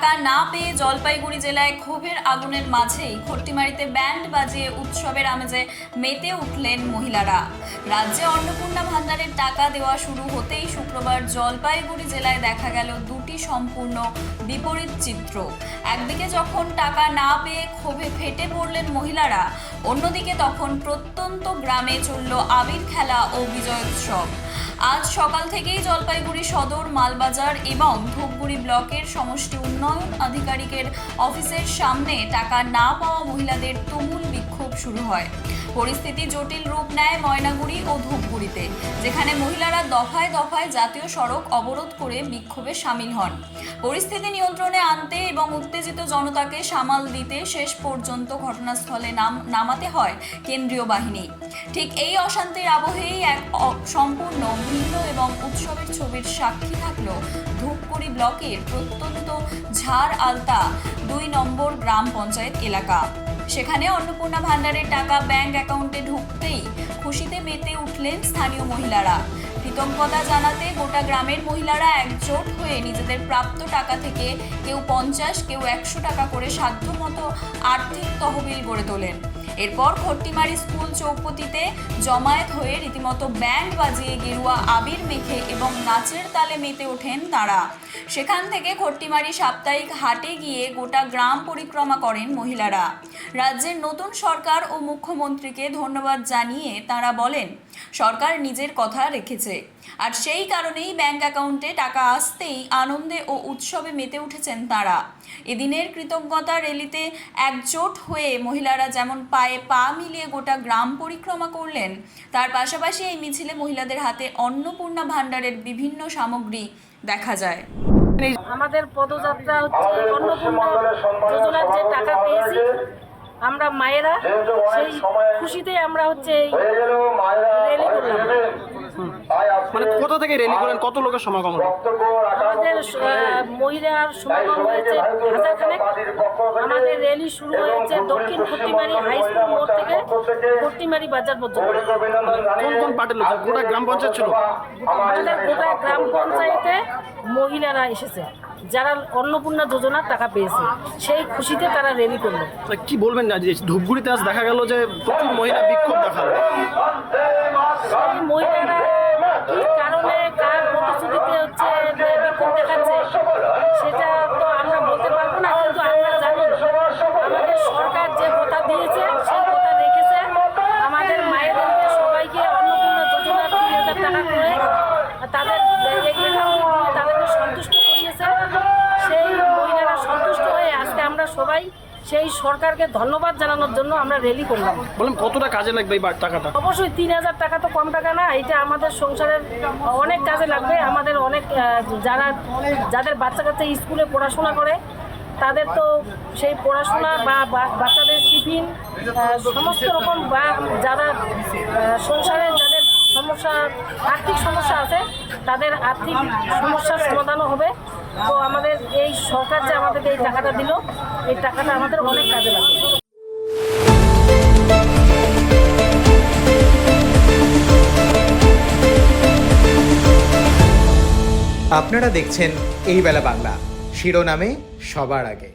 টাকা না পেয়ে জলপাইগুড়ি জেলায় ক্ষোভের আগুনের মাঝেই খট্টিমারিতে ব্যান্ড বাজিয়ে উৎসবের আমেজে মেতে উঠলেন মহিলারা। রাজ্যে অন্নপূর্ণা ভান্ডারের টাকা দেওয়া শুরু হতেই শুক্রবার জলপাইগুড়ি জেলায় দেখা গেল দুটি সম্পূর্ণ বিপরীত চিত্র। একদিকে যখন টাকা না পেয়ে ক্ষোভে ফেটে পড়লেন মহিলারা, অন্যদিকে তখন প্রত্যন্ত গ্রামে চলল আবির খেলা ও বিজয়োৎসব। আজ সকাল থেকেই জলপাইগুড়ি সদর, মালবাজার এবং ধূপগুড়ি ব্লকের সমষ্টি উন্নয়ন আধিকারিকের অফিসের সামনে টাকা না পাওয়া মহিলাদের তুমুল বিক্ষোভ শুরু হয়। পরিস্থিতি জটিল রূপ নেয় ময়নাগুড়ি ও ধূপগুড়িতে, যেখানে মহিলারা দফায় দফায় জাতীয় সড়ক অবরোধ করে বিক্ষোভে সামিল হন। পরিস্থিতি নিয়ন্ত্রণে আনতে এবং উত্তেজিত জনতাকে সামাল দিতে শেষ পর্যন্ত ঘটনাস্থলে নামাতে হয় কেন্দ্রীয় বাহিনী। ঠিক এই অশান্তির আবহেই এক সম্পূর্ণ ভিন্ন এবং উৎসবের ছবির সাক্ষী থাকল ধূপগুড়ি ব্লকের প্রত্যন্ত ঝাড় আলতা ২ নম্বর গ্রাম পঞ্চায়েত এলাকা। সেখানে অন্নপূর্ণা ভান্ডারের টাকা ব্যাংক অ্যাকাউন্টে ঢুকতেই খুশিতে মেতে উঠলেন স্থানীয় মহিলারা। কৃতজ্ঞতা জানাতে গোটা গ্রামের মহিলারা একজোট হয়ে নিজেদের প্রাপ্ত টাকা থেকে কেউ ৫০, কেউ ১০০ টাকা করে সাধ্যমতো আর্থিক তহবিল গড়ে তোলেন। এরপর খট্টিমারি স্কুল চৌপতিতে জমায়েত হয়ে রীতিমতো ব্যান্ড বাজিয়ে গেরুয়া আবির মেখে এবং নাচের তালে মেতে ওঠেন তাঁরা। সেখান থেকে খট্টিমারি সাপ্তাহিক হাটে গিয়ে গোটা গ্রাম পরিক্রমা করেন মহিলারা। রাজ্যের নতুন সরকার ও মুখ্যমন্ত্রীকে ধন্যবাদ জানিয়ে তাঁরা বলেন, সরকার নিজের কথা রেখেছে, আর সেই কারণেই ব্যাংক অ্যাকাউন্টে টাকা আসতেই আনন্দে ও উৎসবে মেতে উঠেছেন তাঁরা। এদিনের কৃতজ্ঞতা র্যালিতে একজোট হয়ে মহিলারা যেমন পায়ে পা মিলিয়ে গোটা গ্রাম পরিক্রমা করলেন, তার পাশাপাশি এই মিছিলে মহিলাদের হাতে অন্নপূর্ণা ভান্ডারের বিভিন্ন সামগ্রী দেখা যায়। আমাদের পদযাত্রা হচ্ছে অন্নপূর্ণা যোজনার যে টাকা পেয়েছি আমরা মায়েরা, সেই খুশিতে আমরা হচ্ছে র্যালি করলাম। মানে কোথা থেকে র্যালি করেন, কত লোকের সমাগম হলো? আমাদের মহিলার সমাগম হয়েছে হাজারখানেক। আমাদের র্যালি শুরু হয়েছে দক্ষিণ খট্টিমারি হাই স্কুল মোড় থেকে খট্টিমারি বাজার পর্যন্ত। কোন কোন পার্টির লোক? গোটা গ্রাম পঞ্চায়েত ছিল? আমাদের গোটা গ্রাম পঞ্চায়েতে মহিলারা এসেছে যারা অন্নপূর্ণা যোজনার টাকা পেয়েছে, সেই খুশিতে তারা র্যালি করলো। কি বলবেন না, যে ধূপগুড়িতে আজ দেখা গেল যে প্রচুর মহিলা বিক্ষোভ দেখালো, সেই মহিলারা কি কারণে কার প্রতিশ্রুতিতে হচ্ছে বিক্ষোভ দেখাচ্ছে সেটা তো আমরা বলতে পারবো না, কিন্তু আমরা জানি আমাদের সরকার যে কথা দিয়েছে সেই কথা রেখেছে। আমাদের মায়েদেরকে সবাইকে অন্নপূর্ণা যোজনার ৩০০০ টাকা করে তাদের তাদেরকে সন্তুষ্ট করিয়েছে। সেই মহিলারা সন্তুষ্ট হয়ে আজকে আমরা সবাই সেই সরকারকে ধন্যবাদ জানানোর জন্য আমরা র্যালি করলাম। বললাম কতটা কাজে লাগবে এই টাকাটা? অবশ্যই ৩০০০ টাকা তো কম টাকা না, এটা আমাদের সংসারের অনেক কাজে লাগবে। আমাদের অনেক যাদের বাচ্চা কাচ্চা স্কুলে পড়াশোনা করে তাদের তো সেই পড়াশোনা বা বাচ্চাদের টিফিন সমস্ত রকম, বা যারা সংসারে যাদের সমস্যা, আর্থিক সমস্যা আছে তাদের আর্থিক সমস্যার সমাধানও হবে। তো আমাদের এই সরকার যে আমাদের এই টাকাটা দিল, এই টাকাটা আমাদের অনেক কাজে লাগবে। আপনারা দেখছেন এই বেলা বাংলা, শিরোনামে সবার আগে।